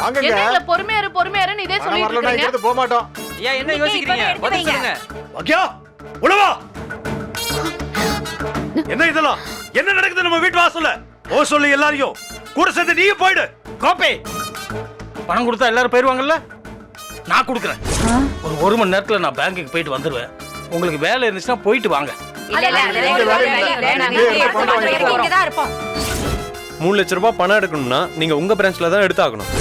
வாங்கங்க. என்ன பொறுமையாருன்னு இதே சொல்லிட்டு வரலனா இருக்கீங்க. இங்க போக மாட்டோம். ஏன் என்ன யோசிக்கிறீங்க? பதில் சொல்லுங்க. பாக்கியா உளவா என்ன இதெல்லாம் என்ன நடக்குது நம்ம வீட்டு வாசல்ல? ஓ சொல்லி எல்லாரையும் கூட சேர்ந்து நீயும் போயிடு. கோபி பணம் கொடுத்தா எல்லாரும் போயிருவாங்கல்ல, நான் கொடுக்குறேன். ஒரு மணி நேரத்துல நான் பேங்க்குக்கு போயிட்டு வந்துடுவேன். உங்களுக்கு வேலை இருந்துச்சுன்னா போயிட்டு வாங்க. இல்ல நாங்க இங்க தான் இருப்போம். 3 லட்சம் ரூபாய் பணம் எடுக்கணும்னா நீங்க உங்க பிரான்ச்ல தான் எடுத்தாகணும்.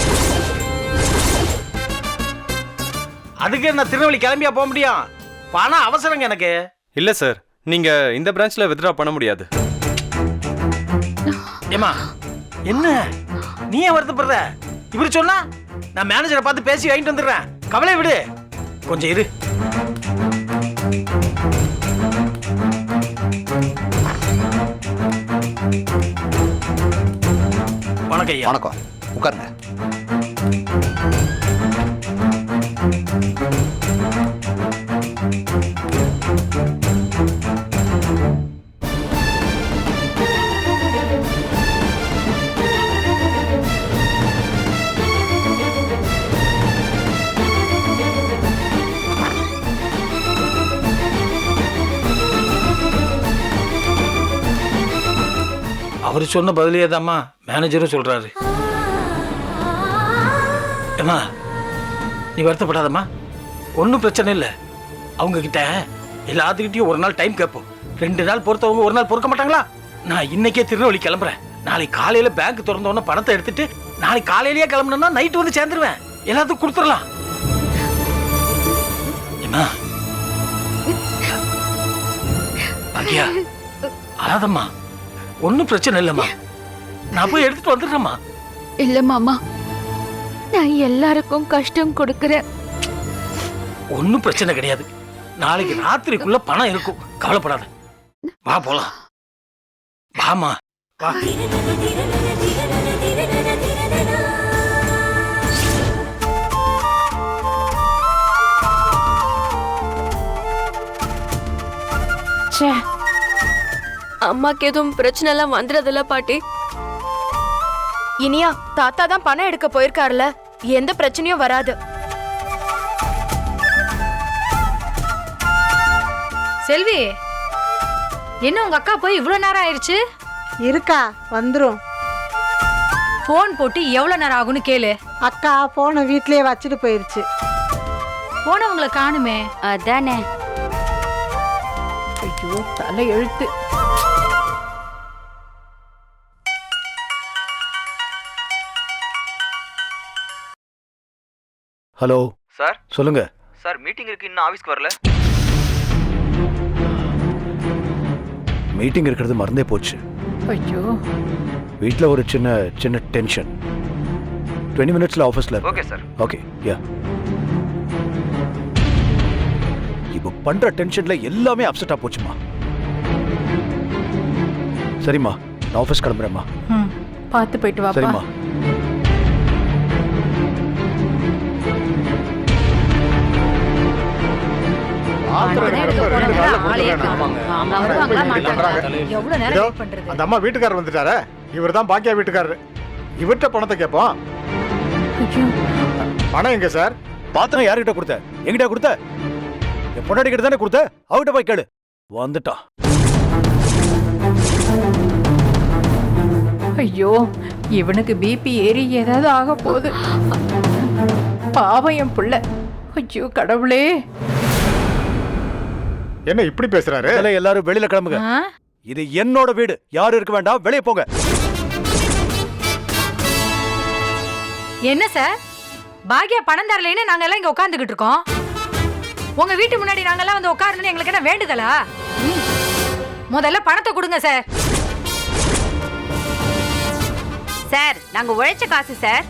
அதுக்கு நான் திருநெல்வேலி கிளம்பியா போக முடியும்? பணம் அவசரங்க எனக்கு. இல்ல சார், நீங்க இந்த பிரான்ச்ல வித்ட்ரா பண்ண முடியாது. ஏமா என்ன நீ ஏன் வருத்தப்படுற? இவரு சொன்னா நான் மேனேஜரை பார்த்து பேசி வாங்கிட்டு வந்துடுறேன். கவலை விடு, கொஞ்சம் இரு. வணக்கம் ஐயா. வணக்கம், உட்காருங்க. அவரு சொன்ன பதிலே தாம்மா மேனேஜரும் சொல்றாரு. ஏம்மா நீ வருத்தப்படாதம்மா, ஒன்றும் பிரச்சனை இல்லை. அவங்க கிட்ட எல்லாத்துக்கிட்டையும் ஒரு நாள் டைம் கேட்போம். 2 நாள் பொறுத்தவங்க ஒரு நாள் பொறுக்க மாட்டாங்களா? நான் இன்னைக்கே திருநெல்வேலி கிளம்புறேன். நாளைக்கு காலையில பேங்க் திறந்த உடனே பணத்தை எடுத்துட்டு நாளைக்கு காலையிலேயே கிளம்புனா நைட்டு வந்து சேர்ந்துருவேன். எல்லாத்துக்கும் கொடுத்துடலாம். ஏம்மா பாக்கியா அழாதம்மா, ஒன்னும் பிரச்சனை இல்லம்மா. நான் போய் எடுத்துட்டு வந்துடுறேம்மா. இல்ல மாமா, நான் எல்லாருக்கும் கஷ்டம் கொடுக்கறேன். ஒன்னும் பிரச்சனை கிடையாது. நாளைக்கு ராத்திரிக்குள்ள பணம் இருக்கும், கவலைப்படாத. வா போலாம். வாமா வா. ச்சே, அம்மாக்கு எதுவும் பிரச்சனை எல்லாம் வந்துடுறதில்ல பாட்டி? இனியா தாத்தா தான் பணம் எடுக்க போயிருக்காருல, எந்த பிரச்சனையும் வராது. செல்வி, என்ன உங்க அக்கா போய் இவ்வளவு நேரம் ஆயிடுச்சு? இருக்கா வந்துரும். போன் போட்டு எவ்வளவு நேரம் ஆகும்னு கேளு. அக்கா போனை வீட்லயே வச்சுட்டு போயிருச்சு. போனவங்களை காணுமே. அதானே. ஐயோ தலை எழுத்து. ஹலோ சார் சொல்லுங்க. சார் மீட்டிங் இருக்கு, இன்னும் ஆபீஸ்க்கு வரல. மீட்டிங் இருக்கிறது மறந்தே போச்சு. ஐயோ வீட்டில் ஒரு சின்ன டென்ஷன். 20 மினிட்ஸ்ல ஆஃபீஸ்ல. Okay sir. Okay yeah. இப்போ பண்ற டென்ஷன்ல எல்லாமே அப்செட்டா போச்சுமா. சரிம்மா, நான் ஆஃபீஸ் கிளம்புறேம்மா. பார்த்து போயிட்டு வாப்பா. சரிம்மா. எவ்வளவு நேரம் வெயிட் பண்றது? அந்த அம்மா வீட்டுக்காரர் வந்துட்டாரே, இவர்தான் பாக்கியா வீட்டுக்காரர். இவர்கிட்ட பணத்தை கேட்போம். பணம் எங்க சார்? பாத்திரம் யார்கிட்ட கொடுத்த? என்கிட்ட கொடுத்த? என் பொண்டாட்டி கிட்ட தானே கொடுத்த. அவகிட்ட போய் கேளு. வந்துட்டான். ஐயோ இவனுக்கு பிபி ஏறி ஏதாவது ஆக போகுது. பாவம் என் புள்ள. ஐயோ கடவுளே. என்ன இப்படி பேசுறாரு? எல்லாரும் வெளியில கிளம்புங்க. இது என்னோட வீடு, யாரும் இருக்க வேண்டாம், வெளியே போங்க. என்ன சார், பாக்கியா பணம் தரலைன்னு நாங்க எல்லாம் இங்க உட்கார்ந்துகிட்டு இருக்கோம். உங்க வீட்டு முன்னாடி நாங்க எல்லாம் வந்து உட்காரணும்னு எங்களுக்கு என்ன வேண்டுதலா? முதல்ல பணத்தை கொடுங்க சார். சார் நாங்க உழைச்ச காசு சார்.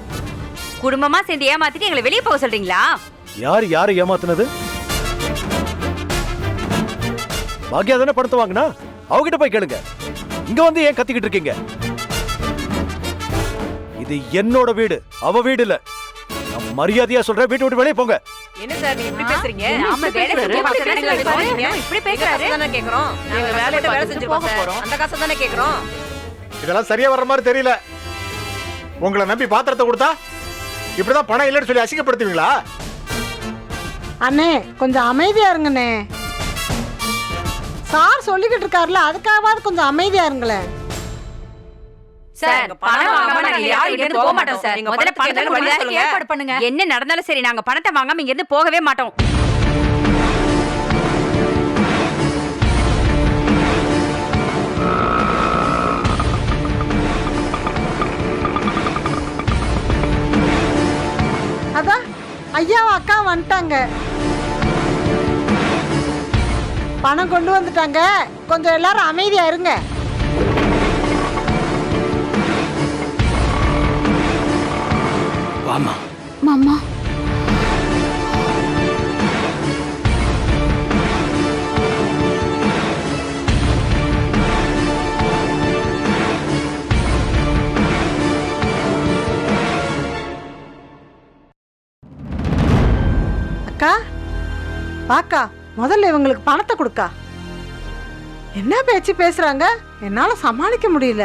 குடும்பமா சேர்ந்து ஏமாத்திட்டு எங்களை வெளியே போக சொல்றீங்களா? யாரு ஏமாத்துனது? பாக்கியா தானே பணத்தை வாங்கினா, அவகிட்ட போய் கேளுங்க. இங்க வந்து ஏன் கத்திக்கிட்டு இருக்கீங்க? இது என்னோட வீடு, அவ வீடு இல்ல. நான் மரியாதையா சொல்றேன், வீட்டை விட்டு வெளியே போங்க. என்ன சார் நீ இப்படி பேசுறீங்க? ஆமா வேலை செஞ்சு பாக்குறீங்க. இப்படி பேசுறாரு. தான கேக்குறோம். நாங்க வேலை செஞ்சு போக போறோம். அந்த காசை தானே கேக்குறோம். இதெல்லாம் சரியா வர்ற மாதிரி தெரியல. உங்களை நம்பி பாத்திரத்தை கொடுத்தா இப்படிதான் பணம் இல்லைன்னு சொல்லி அசிங்கப்படுத்துவீங்களா? அண்ணே கொஞ்சம் அமைதியா இருங்கண்ணே. சார் சொல்லிக்கிட்டு இருக்காருல, அதுக்காகவாது கொஞ்சம் அமைதியா இருங்களேன். சார் பணம் வாங்காம நாங்க யாரும் இங்க இருந்து போக மாட்டோம் சார். முதல்ல பணத்தை வழி கொடுங்க. ஏற்பாடு பண்ணுங்க. என்ன நடந்தாலும் சரி நாங்க பணத்தை வாங்காம இங்க இருந்து போகவே மாட்டோம். அதான் ஐயாவும் அக்கா வந்துட்டாங்க. பணம் கொண்டு வந்துட்டாங்க. கொஞ்சம் எல்லாரும் அமைதியா இருங்க. வாமா. மாமா அக்கா வாக்கா, முதல்ல இவங்களுக்கு பணத்தை கொடுக்கா. என்ன பேச்சு பேசுறாங்க, என்னால சமாளிக்க முடியல.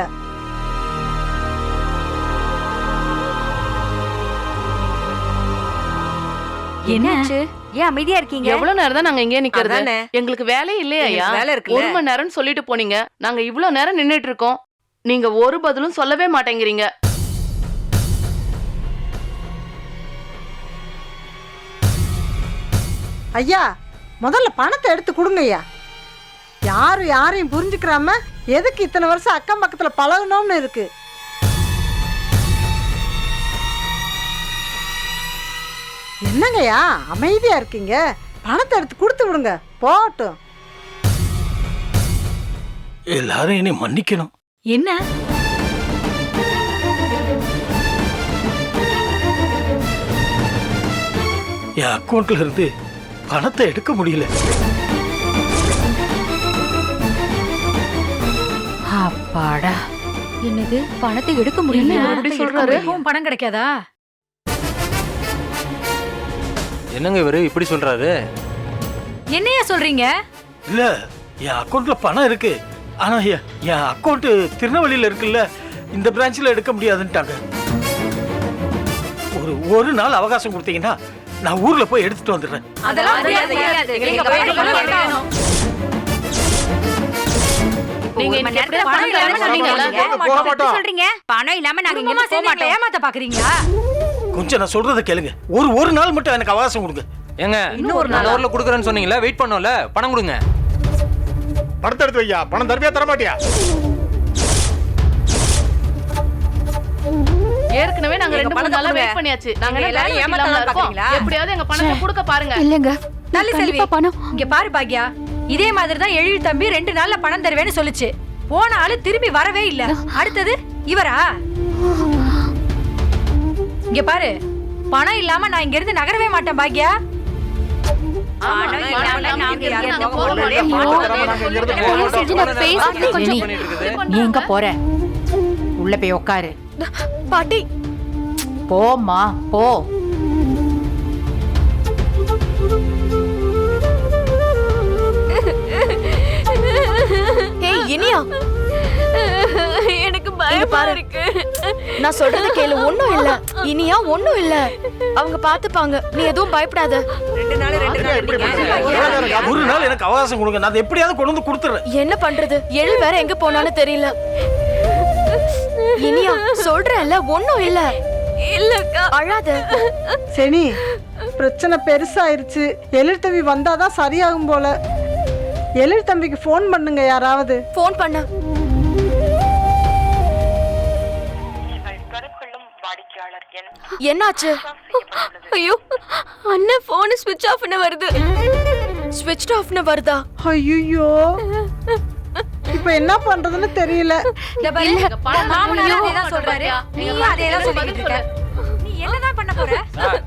என்னாச்சு? ஏன் அமைதியா இருக்கீங்க? எவ்வளவு நேரம் தான் நாங்க இங்கே நிக்கிறது? அதானே. எங்களுக்கு வேலையே இல்லையா? எங்களுக்கு வேலை இருக்குல்ல. 1 மணி நேரம்னு சொல்லிட்டு போனீங்க. நாங்க இவ்வளவு நேரம் நின்னுட்டு இருக்கோம். நீங்க ஒரு பதிலும் சொல்லவே மாட்டேங்கிறீங்க. ஐயா முதல்ல பணத்தை எடுத்து கொடுங்க ஐயா. யாரும் யாரையும் புரிஞ்சுக்கிறாம எதுக்கு இத்தனை வருஷம் அக்கம் பக்கத்துல பழகணும்னு இருக்கு. என்னங்கய்யா அமைதியா இருக்கீங்க? பணத்தை எடுத்து கொடுத்து விடுங்க போகட்டும். எல்லாரும் என்னை மன்னிக்கணும். என்ன என் அக்கௌண்ட்ல இருந்து பணத்தை எடுக்க முடியல. அப்பாடா, என்னது பணத்தை எடுக்க முடியல? என்ன இப்படி சொல்றாரு? பணம் கிடைக்காதா? என்னங்க இவரு இப்படி சொல்றாரு? என்னையா சொல்றீங்க? இல்ல, என் அக்கௌண்ட்ல பணம் இருக்கு. ஆனா என் அக்கௌண்ட் திருநெல்வேலியில இருக்குல்ல, இந்த பிரான்ச்ல எடுக்க முடியாதுன்ட்டாங்க. ஒரு நாள் அவகாசம் கொடுத்தீங்கன்னா நான் ஊர்ல போய் எடுத்துட்டு வந்துடுறேன். அதெல்லாம் முடியாது. எங்களுக்கு பணம் வேணும். நீங்க ஒரு மணி இன்னைக்கு நேரத்துல பணம் இல்லாம சொன்னீங்கல்ல? போக மாட்டோம். சொல்றீங்க பணம் இல்லாம நாங்க இங்க குடும்பமா இருந்து போக சேர்ந்து மாட்டோம். ஏமாத்த பாக்குறீங்களா? கொஞ்சம் நான் சொல்றதை கேளுங்க. ஒரு நாள் மட்டும் எனக்கு அவகாசம் கொடுங்க. ஏங்க இன்னும் ஒரு நாள். அந்த ஊர்ல குடுக்குறேன்னு சொன்னீங்களா? வெயிட் பண்ணோம்ல, பணம் கொடுங்க. பணத்தை எடுத்து வையா. பணம் தருவியா தர மாட்டியா? ஏற்கனவே நாங்க எங்க 2-3 பணத்தை நாளா கொடுங்க. வெயிட் பண்ணியாச்சு. நாங்க நீங்க எல்லாரும் எல்லாரும் ஏமாத்தலாம் ஏமாத்தலாம் இருக்கோம். பாக்குறீங்களா? எப்படியாவது எங்க பணத்தை கொடுக்க பாருங்க. இல்லங்க தள்ளி செல்வி, கண்டிப்பா பணம். இங்க பாரு பாக்யா, இதே மாதிரி தான் எழில் தம்பி 2 நாள்ல பணம் தருவேன்னு சொல்லுச்சு. போன ஆளு திரும்பி வரவே இல்ல. அடுத்தது இவரா? இங்க பாரு, பணம் இல்லாம நான் இங்க இருந்து நகரவே மாட்டேன் பாக்யா. ஆமா, பணம் பணம் இல்லாம இல்லாம நாங்க இங்க யாரும் நாங்க போக போக மாட்டோம். மாட்டோம். நாங்க இங்க இருந்து போக தயவு செஞ்சு நான் பேசுறது கொஞ்சம் பண்ணிட்டு இருக்குது. நீ எங்க போற? உள்ள போய் உட்காரு. பாட்டி. போம்மா போ. ஏய் இனியா, எனக்கு பயமா இருக்கு. நான் சொல்றது கேளு. ஒண்ணும் இல்ல இனியா, ஒண்ணும் இல்ல. அவங்க பாத்துப்பாங்க. நீ எதுவும் பயப்படாத. 2 நாள் இப்படி பண்ணுங்க. ஒரு நாள் எனக்கு அவகாசம் கொடுங்க. நான் அதை எப்படியாவது கொண்டு வந்து கொடுத்துறேன். என்ன பண்றது? எழில் வேற எங்க போனான்னு தெரியல. இனியா சொல்றேன்ல, ஒண்ணும் இல்ல. இல்லக்கா அழாத. சரி பிரச்சனை பெருசாயிருச்சு. எழில் தம்பி வந்தாதான் சரியாகும் போல. எழில் தம்பிக்கு ஃபோன் பண்ணுங்க யாராவது. போன் பண்ண. என்னாச்சு? ஐயோ அண்ணன் போன் ஸ்விட்ச் ஆஃப்னு வருது. ஸ்விட்ச் ஆஃப்னு வருதா? ஐயோ இப்ப என்ன பண்றதுன்னு தெரியல. இந்த பாரு, இல்ல, பணம் மாமனார் ஐயோ, அதேதான் சொல்றாரு. நீ அதேதான் சொல்லிட்டு இருக்க. நீ என்னதான் பண்ண போற?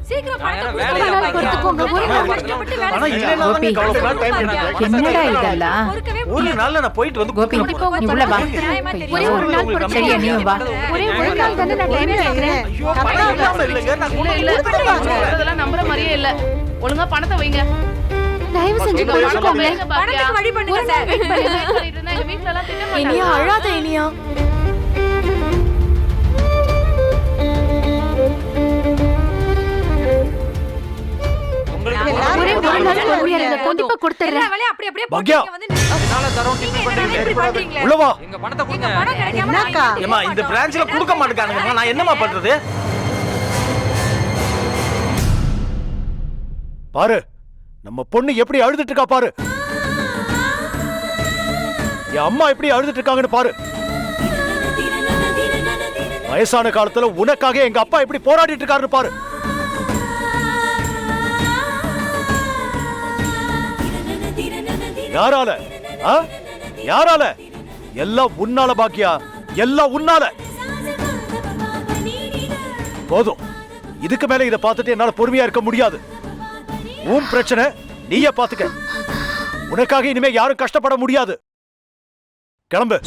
சீக்கிரம் பணத்தை நான் கொடுத்து வேலையை வாங்க. பார்க்கறேன். ஒரு நாள் கஷ்டப்பட்டு வேலை பணம் செஞ்சு இல்லைன்னா தானே கவலைப்பட. என்னடா இதெல்லாம்? பொறுக்கவே ஒரு நாள்ல நான் போயிட்டு வந்து கோபி, கொடுத்துறேன். நீ உள்ள வா. நியாயமா தெரியும். ஒரே ஒரு நாள் உங்களுக்கு சரியா நீ வா. ஒரே ஒரு நாள் தானே நான் டைம் கேக்குறேன். ஐயோ, பணம் இல்லாம இல்லைங்க. நான் கொண்டு இல்ல, வந்து கொடுத்துறேன். அதெல்லாம் நம்புற மாதிரியே இல்ல. ஒழுங்கா பணத்தை வைங்க. தயவு செஞ்சு சொல்லுங்க, கொடுங்க. வைங்க பாக்கியா. பணத்துக்கு வழி பண்ணுங்க ஒரு சார். நாள் wait பண்ணிட்டு இருந்தா எங்க வீட்ல எல்லாம் திட்ட இனியா மாட்டாங்க. அழாத இனியா. ஒரு நாள் பொறுமையா இருங்க, கண்டிப்பா கொடுத்துறேன். எல்லா வேலையும் அப்படி அப்படியே பாக்யா. போட்டு வந்து நிறுத்துங்க. என்னால தரோம் நீங்க டிபி என்னடா இப்படி பண்றீங்க. பண்றீங்களே? உள்ள வா. எங்க பணத்தை எங்க கொடுங்க. பணம் கிடைக்காம என்னக்கா? ஏமா இந்த பிரான்ச்ல கொடுக்க மாட்டேங்கானுங்க, நான் என்னமா பண்றது? பாரு, நம்ம பொண்ணு எப்படி அழுதுட்டு இருக்கா பாரு. என் அம்மா எப்படி அழுதுட்டு இருக்காங்கன்னு பாரு. வயசான காலத்துல உனக்காக எங்க அப்பா எப்படி போராடிட்டு இருக்காருன்னு பாரு. யாரால? ஆ? யாரால? எல்லாம் உன்னால பாக்கியா, எல்லாம் உன்னால. போதும், இதுக்கு மேல இதை பார்த்துட்டு என்னால பொறுமையா இருக்க முடியாது. உன் பிரச்சனை நீயே பாத்துக்க. உனக்காக இனிமே யாரும் கஷ்டப்பட முடியாது. கிளம்பு.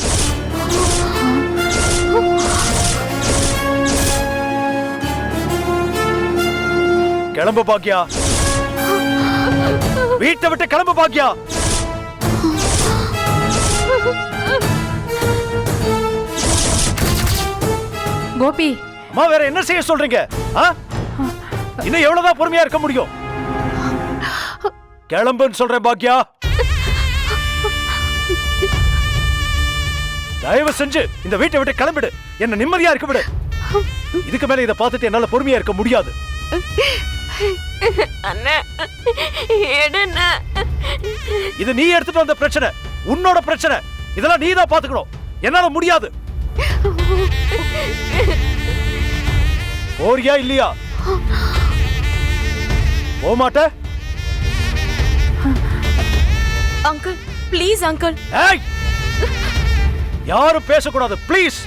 கிளம்பு பாக்கியா, வீட்டை விட்டு கிளம்பு பாக்கியா. கோபி, அம்மா வேற என்ன செய்ய சொல்றீங்க? ஆ? இன்னும் எவ்வளவுதான் பொறுமையா இருக்க முடியும்? கிளம்புன்னு சொல்றேன் பாக்கியா. தயவு செஞ்சு இந்த வீட்டை விட்டு கிளம்பிடு. என்ன நிம்மதியா இருக்க விடு. இதுக்கு மேல இதை பார்த்துட்டு என்னால பொறுமையா இருக்க முடியாது. இது நீ எடுத்துட்டு வந்த பிரச்சனை, உன்னோட பிரச்சனை. இதெல்லாம் நீ தான் பாத்துக்கணும். என்னால முடியாது. போறியா இல்லையா? போமாட்ட? Uncle please uncle. ஏய், யாரும் பேசக்கூடாது ப்ளீஸ்.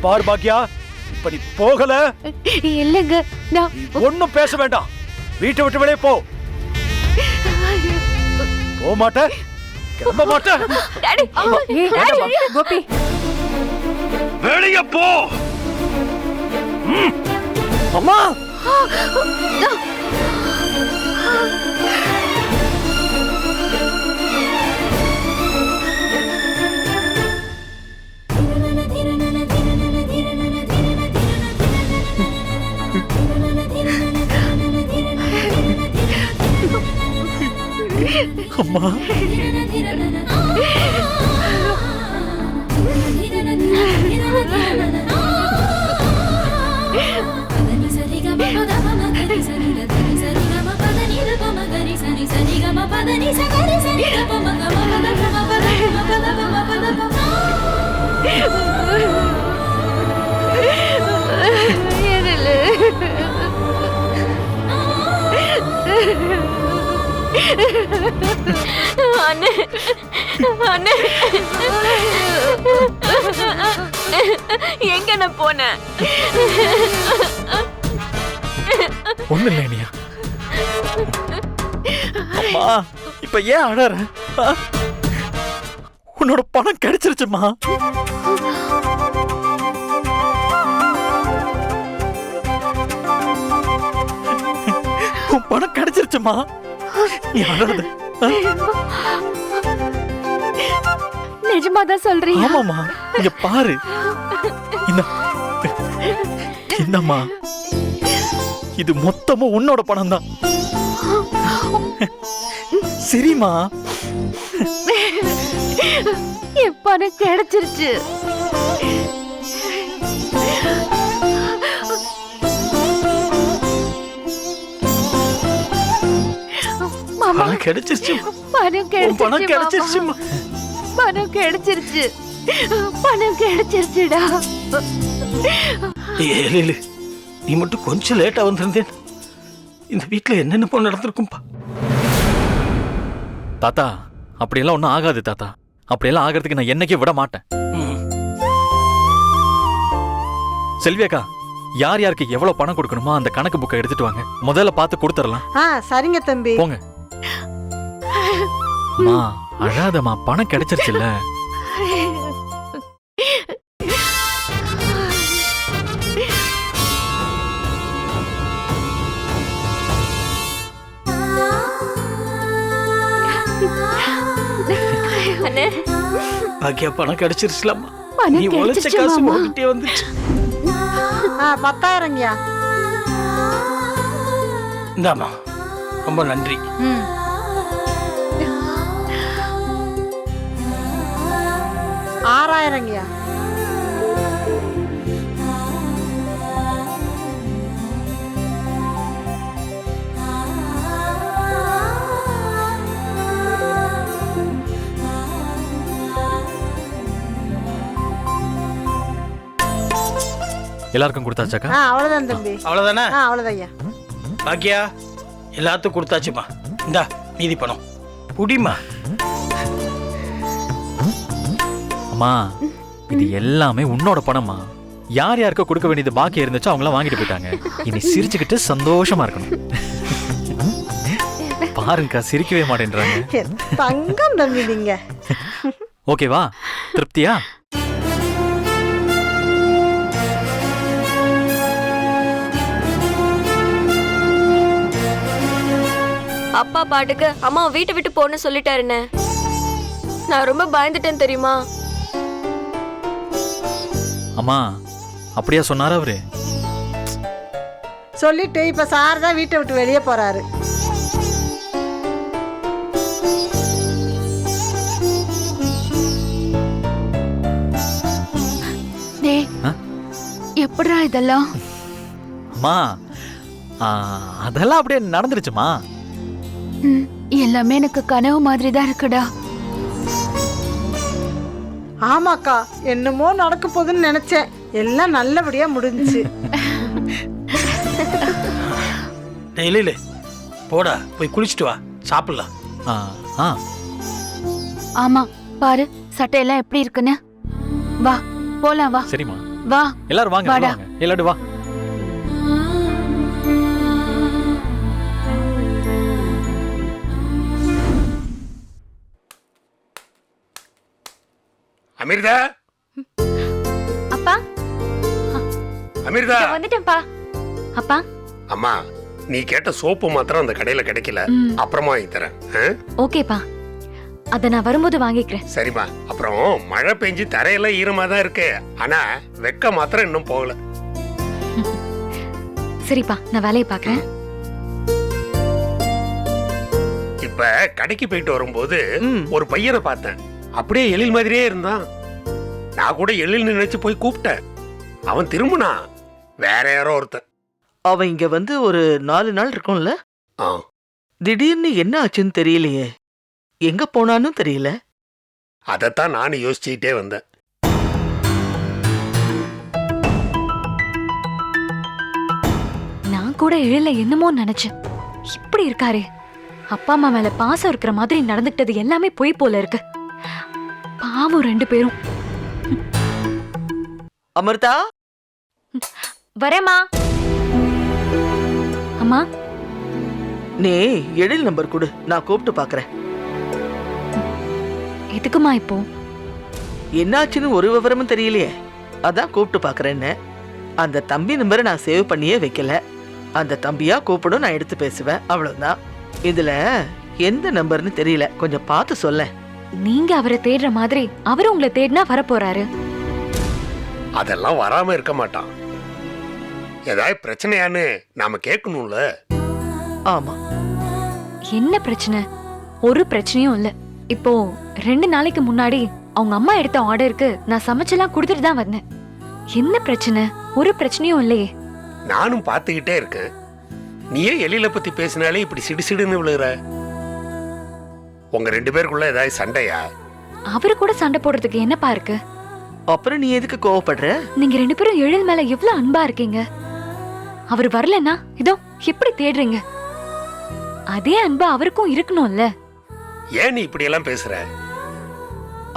பார் பாக்கியா, இப்ப நீ போகல இல்லங்க, நான் நீ ஒண்ணும் பேச வேண்டாம். வீட்டை விட்டு வெளியே போ. போக மாட்ட? கிளம்ப மாட்ட? கோபி, வெளியே போ. அம்மா, அம்மா, அண்ணே அண்ணே, எங்க நான் போனேன்? ஒண்ணு இல்லையா? அம்மா, இப்ப ஏன் அழற? உன்னோட பணம் கிடைச்சிருச்சுமா. உன் பணம் கிடைச்சிருச்சுமா. நீ அழாத. நிஜமாதான் சொல்றீங்க? ஆமாமா, இங்க பாரு. என்னம்மா, இது மொத்தமும் உன்னோட பணம் தான். சரிம்மா, என் பணம் கிடைச்சிருச்சு. பணம் கிடைச்சிருச்சு. பணம் கிடைச்சிருச்சுமா. பணம் கிடைச்சிருச்சு. பணம் கிடைச்சிருச்சுடா. ஏலேலு, நீ மட்டும் கொஞ்சம் லேட்டா வந்திருந்தேன், இந்த வீட்டுல என்னென்ன போய் நடந்திருக்கும்பா. தாத்தா, அப்படியெல்லாம் ஒன்றும் ஆகாது தாத்தா. அப்படியெல்லாம் ஆகிறதுக்கு நான் என்னைக்கே விட மாட்டேன். செல்வியக்கா, யார் யாருக்கு எவ்வளவு பணம் கொடுக்கணுமோ அந்த கணக்கு புக்கை எடுத்துட்டு வாங்க. முதல்ல பார்த்து கொடுத்துடலாம். சரிங்க தம்பி. போங்க. அம்மா அழாதம்மா, பணம் கிடைச்சிருச்சுல்ல. பாக்கியா, பணம் கிடைச்சிருச்சுலாமா. நீ பணம் உழைச்ச கிடைச்சிருச்சு காசு மாமா. உங்ககிட்டே வந்துச்சு. 10,000ங்கய்யா. இந்தாம்மா, ரொம்ப நன்றி. ம் 6,000ங்கய்யா. எல்லாருக்கும் கொடுத்தாச்சாக்கா? அவ்வளவுதான் தம்பி. அவ்வளவுதானே? அவ்வளவுதையா. பாக்கியா, எல்லாத்துக்கும் கொடுத்தாச்சுமா. இந்தா மீதி பணம் புடிமா. அம்மா, இது எல்லாமே உன்னோட பணமா? யார் யாருக்கோ கொடுக்க வேண்டியது பாக்கி இருந்துச்சோ அவங்களாம் வாங்கிட்டு போயிட்டாங்க. இனி சிரிச்சுக்கிட்டு சந்தோஷமா இருக்கணும். பாருங்கக்கா, சிரிக்கவே மாட்டேன்றாங்க. தங்கம் தம்பி நீங்க. ஓகேவா? திருப்தியா? அப்பா பாட்டுக்கு அம்மா வீட்டை விட்டு போன்னு சொல்லிட்டாருன்னு நான் ரொம்ப பயந்துட்டேன் தெரியுமா? அம்மா, அப்படியா சொன்னாரு அவரு? சொல்லிட்டு இப்ப சார் தான் வீட்டை விட்டு வெளியே போறாரு. எப்படிடா இதெல்லாம்? அம்மா, அதெல்லாம் அப்படியே நடந்துருச்சுமா. எல்லாமே எனக்கு கனவு மாதிரி தான் இருக்குடா. ஆமாக்கா, என்னமோ நடக்க போகுதுன்னு நினைச்சேன். எல்லாம் நல்லபடியா முடிஞ்சுச்சு. டெய்லி போடா, போய் குளிச்சுட்டு வா, சாப்பிடலாம். ஆமா, பாரு சட்டையெல்லாம் எப்படி இருக்குன்னு. வா போலாம், வா. சரிம்மா, வா எல்லாரும் வாங்க. வாடா. எல்லாரும் வா. அமிர்தா, அப்பா அமிர்தா வந்துட்டேன்ப்பா. அப்பா, அம்மா, நீ கேட்ட சோப்பு மாத்திரம் அந்த கடையில கிடைக்கல, அப்புறமா வாங்கி தரேன். ஓகேப்பா, அத நான் வரும்போது வாங்கிக்கிறேன். சரிம்மா. அப்புறம் மழை பெஞ்சு தரையெல்லாம் ஈரமா தான் இருக்கு, ஆனா வெக்க மாத்திரம் இன்னும் போகல. சரிப்பா, நான் வேலையை பாக்குறேன். இப்ப கடைக்கு போயிட்டு வரும்போது ஒரு பையனை பார்த்தேன். அப்படியே எழில் மாதிரியே இருந்தான். நான் கூட எழில் நினைச்சு போய் கூப்பிட்டேன். அவன் திரும்பினா வேற யாரோ ஒருத்தன். அவன் இங்க வந்து ஒரு 4 நாள் இருக்கும்ல? திடீர்னு என்ன ஆச்சுன்னு தெரியலையே. எங்க போனான்னு தெரியல. அதத்தான் நானும் யோசிச்சுட்டே வந்தேன். நான் கூட எழில என்னமோ நினைச்சேன். இப்படி இருக்காரே, அப்பா அம்மா மேல பாசம் இருக்கிற மாதிரி நடந்துக்கிட்டது எல்லாமே பொய் போல இருக்கு. பாவம் 2 பேரும். அமிர்தா, வரேம்மா. அம்மா, நீ எழில் நம்பர் கொடு, நான் கூப்பிட்டு பாக்குறேன். எதுக்குமா இப்போ? என்னாச்சுன்னு ஒரு விவரமும் தெரியலையே, அதான் கூப்பிட்டு பாக்குறேன்னு. அந்த தம்பி நம்பரை நான் சேவ் பண்ணியே வைக்கல. அந்த தம்பியா கூப்பிடும், நான் எடுத்து பேசுவேன், அவ்வளவுதான். இதுல எந்த நம்பர்னு தெரியல, கொஞ்சம் பார்த்து சொல்ல. நீங்க அவரை தேடுற மாதிரி அவரு உங்களை தேடினா வரப்போறாரு. அதெல்லாம் வராம இருக்க மாட்டான். ஏதாவது பிரச்சனையான்னு நாம கேட்கணும்ல. ஆமா. என்ன பிரச்சனை? ஒரு பிரச்சனையும் இல்ல. இப்போ 2 நாளைக்கு முன்னாடி அவங்க அம்மா எடுத்த ஆர்டருக்கு நான் சமைச்செல்லாம் கொடுத்துட்டு தான் வந்தேன். என்ன பிரச்சனை? ஒரு பிரச்சனையும் இல்லையே. நானும் பார்த்துக்கிட்டே இருக்கேன். நீயே எழில பத்தி பேசினாலே இப்படி சிடுசிடுன்னு விழுகிற. உங்க 2 பேருக்குள்ள ஏதாவது சண்டையா? அவரு கூட சண்டை போடுறதுக்கு என்னப்பா இருக்கு? அப்புறம் நீ எதுக்கு கோவப்படுற? நீங்க 2 பேரும் எழில் மேல எவ்வளவு அன்பா இருக்கீங்க. அவர் வரலன்னா இதோ எப்படி தேடுறீங்க? அதே அன்பு அவருக்கும் இருக்கணும்ல. ஏன் நீ இப்படி எல்லாம் பேசுற?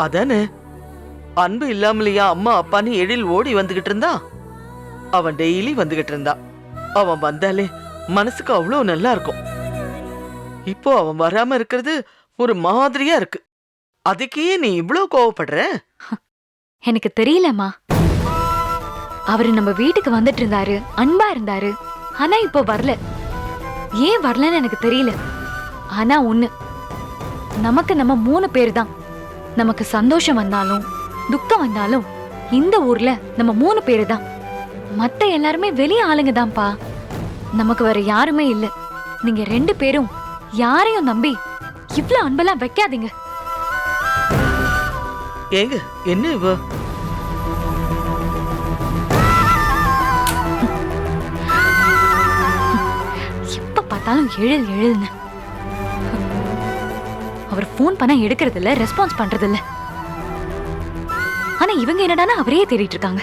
அதானே, அன்பு இல்லாமலையா அம்மா அப்பான்னு எழில் ஓடி வந்துகிட்டு இருந்தா? அவன் டெய்லி வந்துகிட்டு இருந்தான். அவன் வந்தாலே மனசுக்கு அவ்வளவு நல்லா இருக்கும். இப்போ அவன் வராம இருக்கிறது ஒரு மாதிரியா இருக்கு. அதுக்கே நீ இவ்வளவு கோவப்படுற? எனக்கு தெரியலம்மா. அவரு நம்ம வீட்டுக்கு வந்துட்டு இருந்தாரு, அன்பா இருந்தாரு. ஆனா இப்போ வரல. ஏன் வரலன்னு எனக்கு தெரியல. ஆனா ஒண்ணு, நமக்கு நம்ம 3 பேர் தான். நமக்கு சந்தோஷம் வந்தாலும் துக்கம் வந்தாலும் இந்த ஊர்ல நம்ம 3 பேரு தான். மத்த எல்லாருமே வெளிய ஆளுங்க தான்ப்பா. நமக்கு வேற யாருமே இல்ல. நீங்க 2 பேரும் யாரையும் நம்பி இவ்ளோ அன்பெல்லாம் வைக்காதீங்க. ஏங்க என்ன இவ? எப்ப பார்த்தாலும் எழுதுன்னு. அவர் ஃபோன் பண்ணா எடுக்கிறது இல்ல, ரெஸ்பான்ஸ் பண்றது இல்ல. ஆனா இவங்க என்னடானா அவரையே தேடிட்டு இருக்காங்க.